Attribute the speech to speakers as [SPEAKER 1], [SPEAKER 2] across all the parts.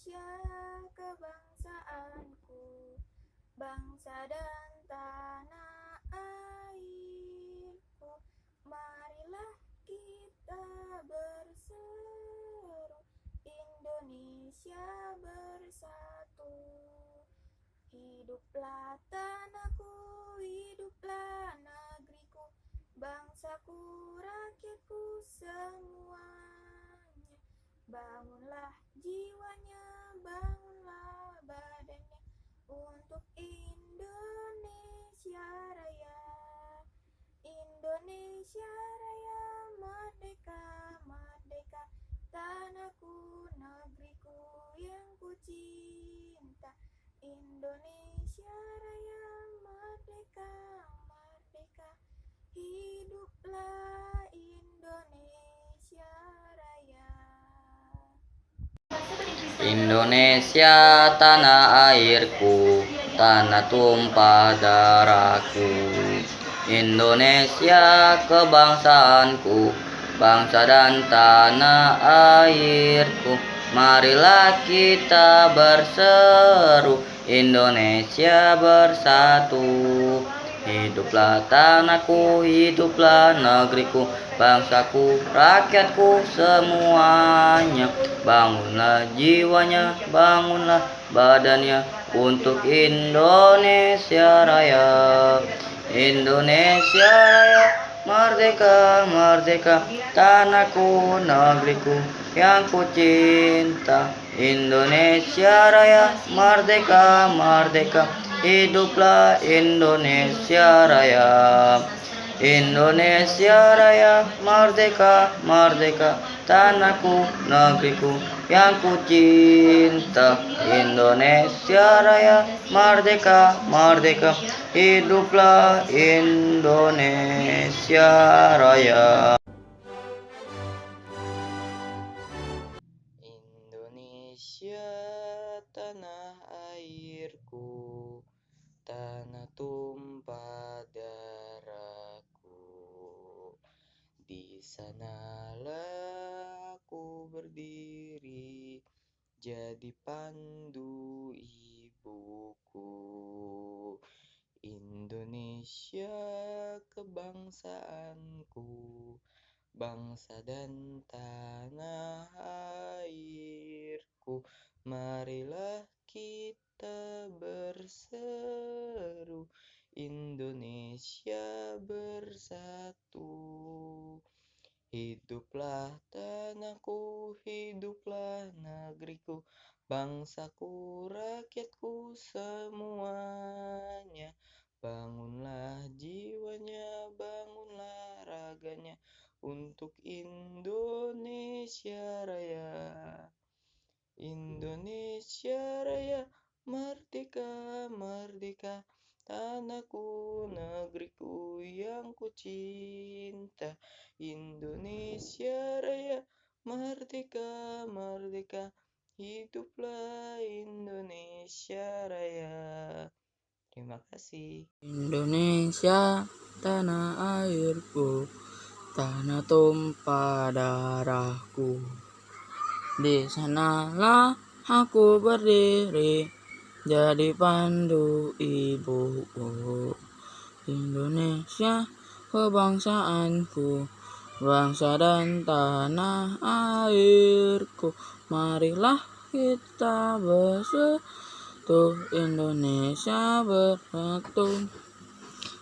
[SPEAKER 1] Indonesia kebangsaanku, bangsa dan tanah airku. Marilah kita berseru, Indonesia bersatu. Hiduplah tanahku, hiduplah negeriku, bangsaku, rakyatku semuanya. Bangunlah jiwanya, bangunlah badannya untuk Indonesia Raya. Indonesia Raya, merdeka, merdeka, tanahku, negeriku yang ku cinta. Indonesia Raya, merdeka, merdeka, hiduplah Indonesia Raya.
[SPEAKER 2] Indonesia tanah airku, tanah tumpah darahku. Indonesia kebangsaanku, bangsa dan tanah airku. Marilah kita berseru, Indonesia bersatu. Hiduplah tanahku, hiduplah negeriku, bangsaku, rakyatku semuanya. Bangunlah jiwanya, bangunlah badannya untuk Indonesia Raya. Indonesia Raya, merdeka, merdeka, tanahku, negeriku yang ku cinta. Indonesia Raya, merdeka, merdeka, hiduplah Indonesia Raya. Indonesia Raya, merdeka, merdeka, tanahku, negeriku yang ku cinta. Indonesia Raya, merdeka, merdeka, hiduplah Indonesia Raya. Indonesia tanah airku, tanah tumpah darahku. Di sanalah aku berdiri, jadi pandu ibuku. Indonesia kebangsaanku, bangsa dan tanah airku. Marilah kita berseru, Indonesia bersatu. Hiduplah tanahku, hiduplah negeriku, bangsaku, rakyatku semuanya. Bangunlah jiwanya, bangunlah raganya untuk Indonesia Raya. Indonesia Raya, merdeka, merdeka, tanahku, negeriku yang ku cinta. Indonesia Raya, merdeka, merdeka, hiduplah Indonesia Raya. Terima kasih. Indonesia tanah airku, tanah tumpah darahku. Di sanalah aku berdiri, jadi pandu ibuku. Indonesia kebangsaanku, bangsa dan tanah airku. Marilah kita bersatu, Indonesia bersatu.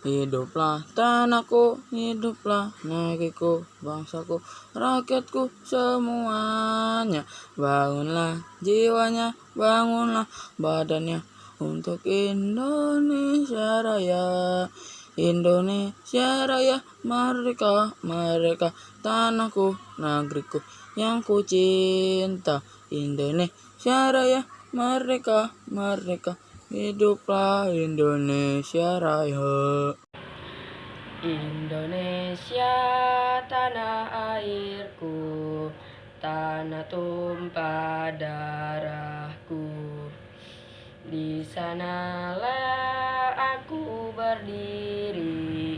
[SPEAKER 2] Hiduplah tanahku, hiduplah negeriku, bangsaku, rakyatku semuanya. Bangunlah jiwanya, bangunlah badannya untuk Indonesia Raya. Indonesia Raya, merdeka, merdeka, tanahku, negeriku yang ku cinta. Indonesia Raya, merdeka, merdeka, hiduplah Indonesia Raya. Indonesia tanah airku, tanah tumpah darahku. Di sanalah aku berdiri,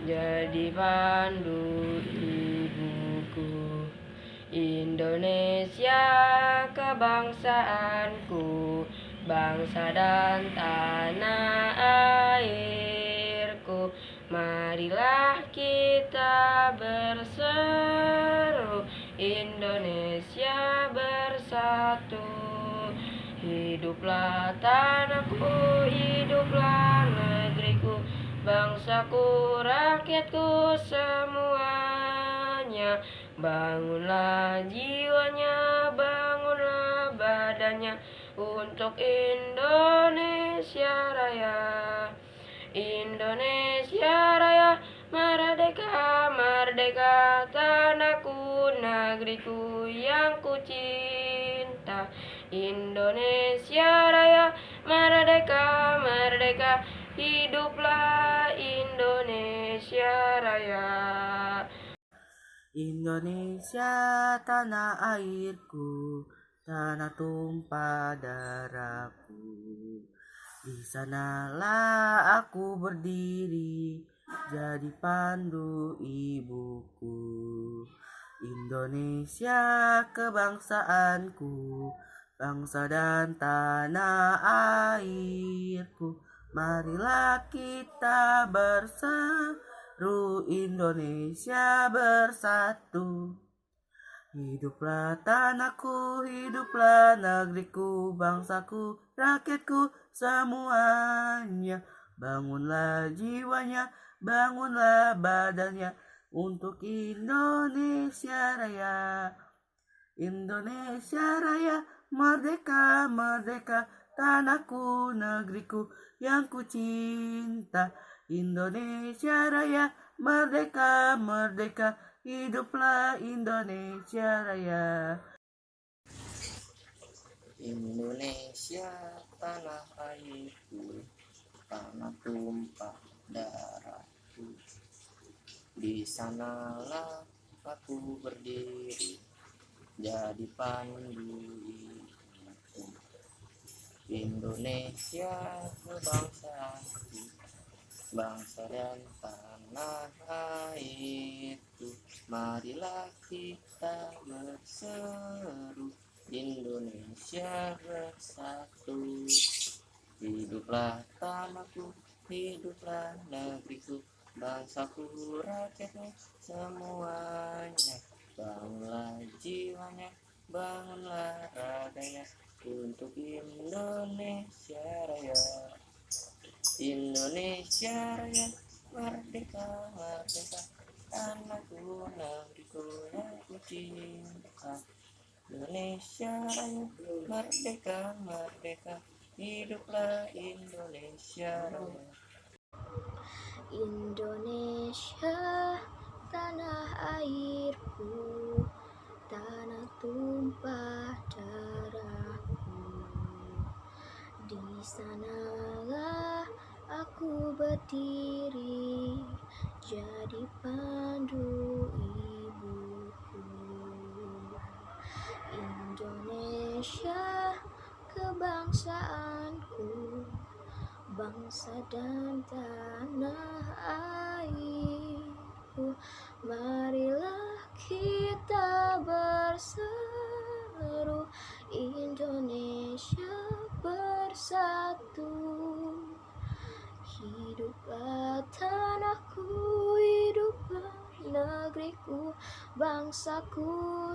[SPEAKER 2] jadi pandu ibuku. Indonesia kebangsaanku, bangsa dan tanah airku. Marilah kita berseru, Indonesia bersatu. Hiduplah tanahku, hiduplah negeriku, bangsaku, rakyatku semuanya. Bangunlah jiwanya, bangunlah badannya untuk Indonesia Raya. Indonesia Raya, merdeka, merdeka, tanahku, negeriku yang ku cinta. Indonesia Raya, merdeka, merdeka, hiduplah Indonesia Raya.
[SPEAKER 3] Indonesia tanah airku, tanah tumpah darahku. Di sanalah aku berdiri, jadi pandu ibuku. Indonesia kebangsaanku, bangsa dan tanah airku. Marilah kita bersatu, Indonesia bersatu. Hiduplah tanahku, hiduplah negeriku, bangsaku, rakyatku semuanya. Bangunlah jiwanya, bangunlah badannya untuk Indonesia Raya. Indonesia Raya, merdeka, merdeka, tanahku, negeriku yang ku cinta. Indonesia Raya, merdeka, merdeka, hiduplah Indonesia Raya.
[SPEAKER 4] Indonesia tanah airku, tanah tumpah darahku. Di sanalah aku berdiri, jadi pandu ibuku. Indonesia kebangsaanku, bangsa dan tanah airku. Marilah kita berseru, Indonesia bersatu. Hiduplah tanahku, hiduplah negeriku, bangsaku, rakyatku semuanya. Bangunlah jiwanya, bangunlah raganya untuk Indonesia Raya. Indonesia Raya, merdeka, merdeka, tanahku, negeriku yang ku cinta. Indonesia Raya, merdeka, merdeka, hiduplah Indonesia Raya.
[SPEAKER 1] Indonesia tanah airku, tanah tumpah darahku. Di sanalah aku berdiri, jadi pandu ibuku. Indonesia kebangsaanku, bangsa dan tanah airku. Marilah kita berseru, Indonesia bersatu. Hiduplah tanahku, hiduplah negeriku, bangsaku,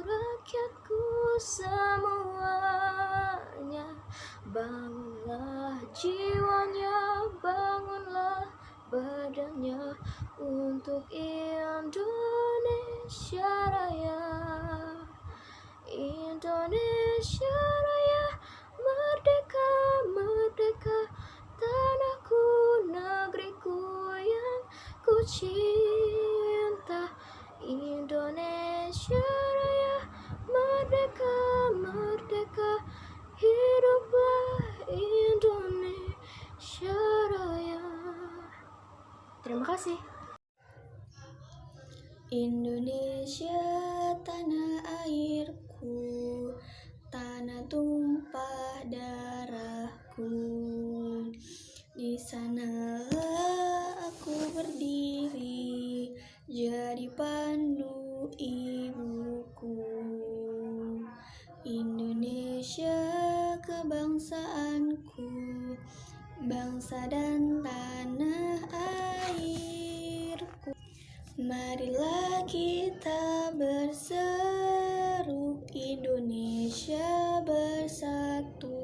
[SPEAKER 1] rakyatku semuanya. Bangunlah jiwanya, bangunlah badannya untuk Indonesia Raya. Indonesia Raya, merdeka, merdeka, tanahku, negeriku yang ku cinta. Indonesia Raya, merdeka, merdeka, hiduplah Indonesia Raya. Terima kasih. Indonesia tanah airku, tanah tumpah darahku. Di sanalah aku berdiri, jadi pandu ibuku. kebangsaanku, bangsa dan tanah airku. Marilah kita berseru, Indonesia bersatu.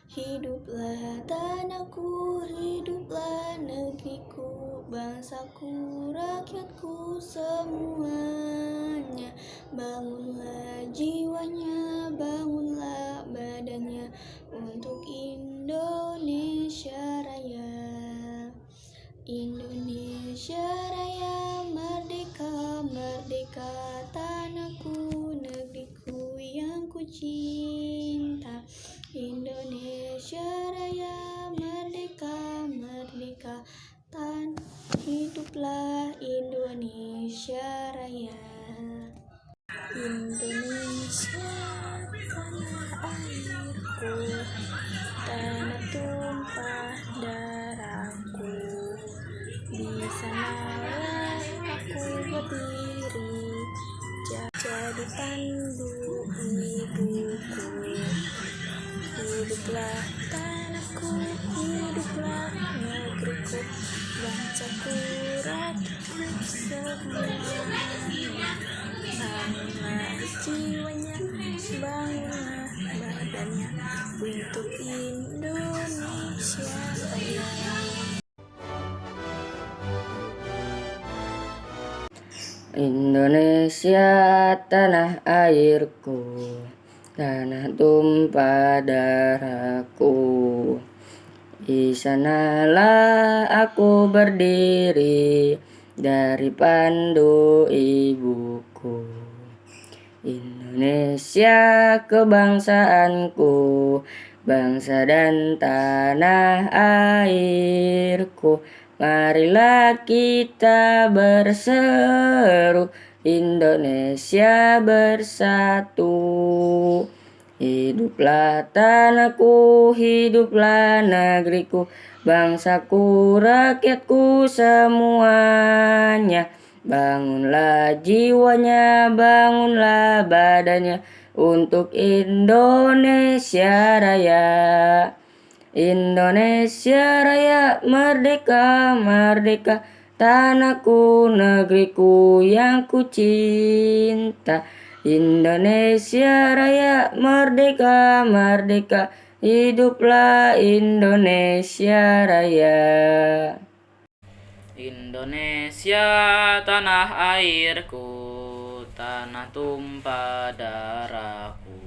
[SPEAKER 1] Hiduplah tanahku, hiduplah negeriku, bangsaku, rakyatku semuanya. Bangunlah jiwanya, bangunlah badannya untuk Indonesia Raya. Indonesia Raya, merdeka, merdeka, tanahku, negeriku yang ku cinta. Indonesia Raya, merdeka, merdeka, hiduplah Indonesia Raya. Indonesia, tanah airku, tanah tumpah darahku. Di sanalah aku berdiri, jadi pandu ibuku. Hiduplah tanahku, hiduplah negeriku, bangsaku, rakyatku semuanya. Bangunlah jiwanya, bangunlah badannya untuk Indonesia Raya.
[SPEAKER 2] Indonesia tanah airku, tanah tumpah darahku. Di sanalah aku berdiri, dari pandu ibuku. Indonesia kebangsaanku, bangsa dan tanah airku. Marilah kita berseru, Indonesia bersatu. Hiduplah tanahku, hiduplah negeriku, bangsaku, rakyatku semuanya. Bangunlah jiwanya, bangunlah badannya untuk Indonesia Raya. Indonesia Raya, merdeka, merdeka, tanahku, negeriku yang ku cinta. Indonesia Raya, merdeka, merdeka, hiduplah Indonesia Raya.
[SPEAKER 4] Indonesia tanah airku, tanah tumpah darahku.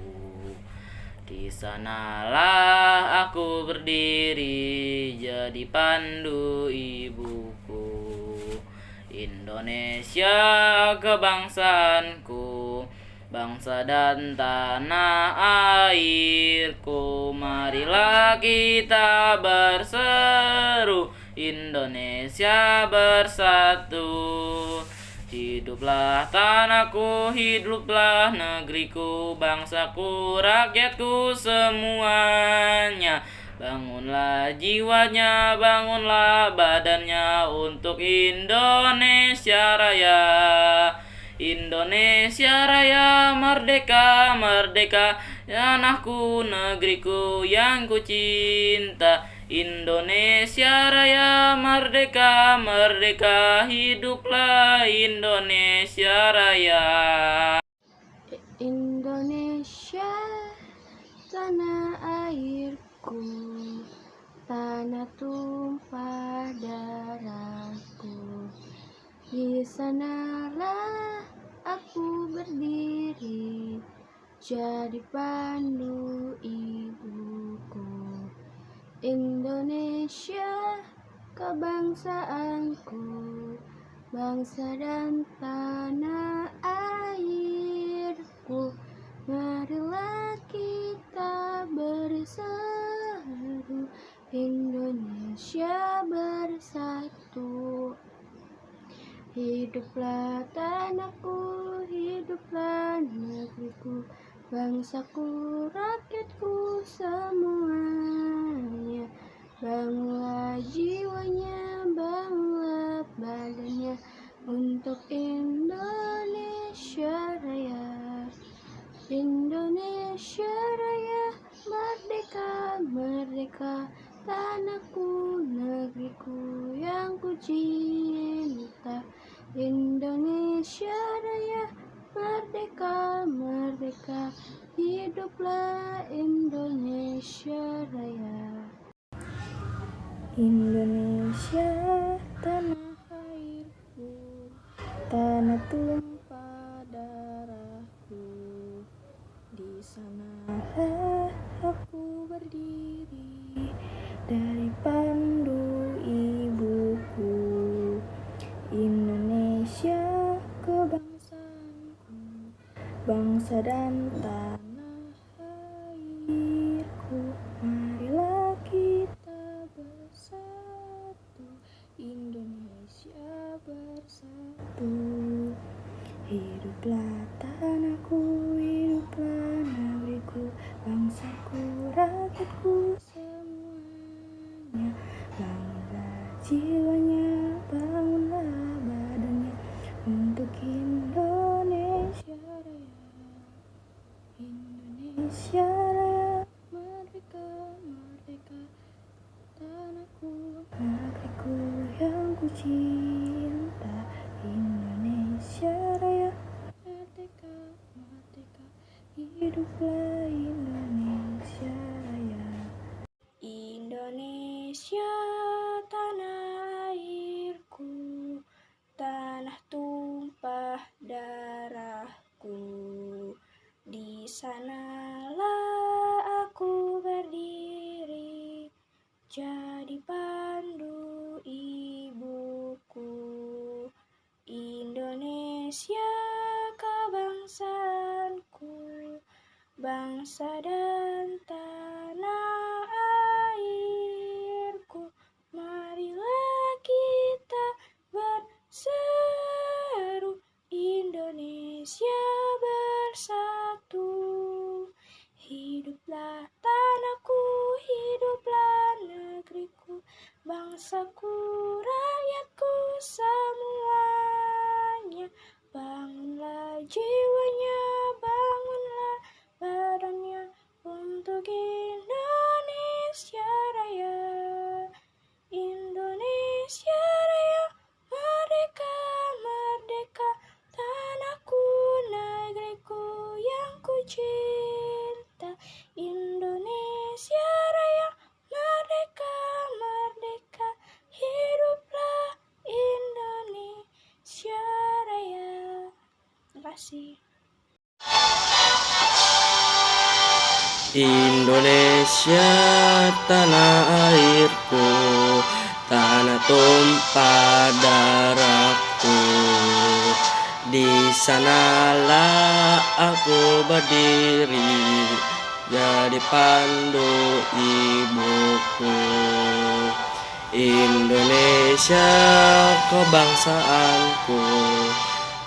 [SPEAKER 4] Di sanalah aku berdiri, jadi pandu ibuku. Indonesia kebangsaanku, bangsa dan tanah airku. Marilah kita berseru, Indonesia bersatu. Hiduplah tanahku, hiduplah negeriku, bangsaku, rakyatku semuanya. Bangunlah jiwanya, bangunlah badannya untuk Indonesia Raya. Indonesia Raya, merdeka, merdeka, tanahku, negeriku yang ku cinta. Indonesia Raya, merdeka, merdeka, hiduplah Indonesia Raya.
[SPEAKER 1] Indonesia, tanah airku, tanah tumpah darahku. Di sanalah aku berdiri, jadi pandu ibuku. Indonesia kebangsaanku, bangsa dan tanah airku. Marilah kita berseru, Indonesia bersatu. Hiduplah tanahku, hiduplah negeriku, bangsaku, rakyatku semuanya. Bangunlah jiwanya, bangunlah badannya untuk Indonesia Raya. Indonesia Raya, cinta. Indonesia Raya merdeka, merdeka, hiduplah Indonesia Raya. Indonesia tanah airku, tanah tumpah darahku. Di sanalah aku berdiri dari pandu ibuku. Indonesia kebangsaanku, bangsa dan tanah airku. Marilah kita bersatu, Indonesia bersatu. Hiduplah tanahku, hiduplah negeriku, bangsaku, rakyatku semuanya. Bangunlah jiwanya, bangunlah badannya untuk Indonesia Raya. Indonesia Raya merdeka, merdeka, tanahku, negeriku yang ku cinta. Indonesia Raya merdeka, merdeka, hiduplah Indonesia Raya. Indonesia tanah airku, tanah tumpah darahku. Di sanalah aku berdiri jadi pandu ibuku. Indonesia kebangsaanku, bangsa dan tanah airku. Marilah kita berseru, Indonesia bersatu. Hiduplah tanahku, hiduplah negeriku, bangsaku, rakyatku semuanya. Bangunlah jiwanya, bangunlah badannya untuk Indonesia Raya. Indonesia Raya merdeka, merdeka, tanahku, negeriku yang ku cinta. Indonesia Raya merdeka, merdeka, hiduplah Indonesia Raya. Terima kasih.
[SPEAKER 3] Indonesia tanah airku, tanah tumpah darahku. Di sanalah aku berdiri jadi pandu ibuku. Indonesia kebangsaanku,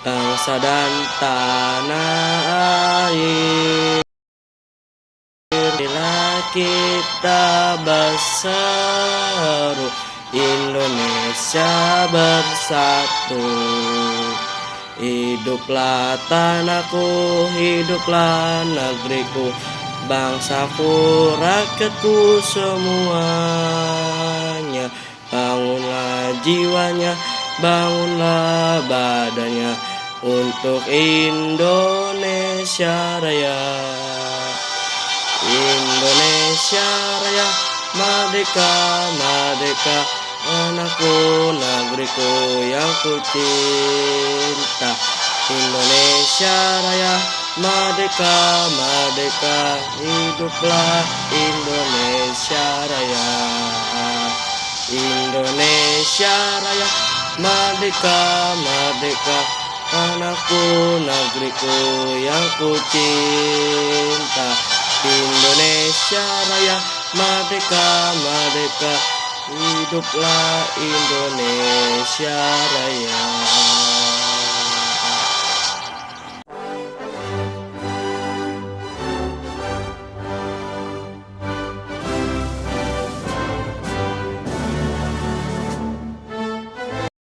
[SPEAKER 3] bangsa dan tanah air. Marilah kita berseru, Indonesia bersatu. Hiduplah tanahku, hiduplah negeriku, bangsaku, rakyatku semuanya. Bangunlah jiwanya, bangunlah badannya untuk Indonesia Raya. Indonesia Raya merdeka, merdeka, tanahku, negeriku yang ku cinta. Indonesia Raya merdeka, merdeka, hiduplah Indonesia Raya. Indonesia Raya merdeka, merdeka, tanahku, negeriku yang ku cinta. Indonesia Raya merdeka, merdeka, hiduplah Indonesia Raya.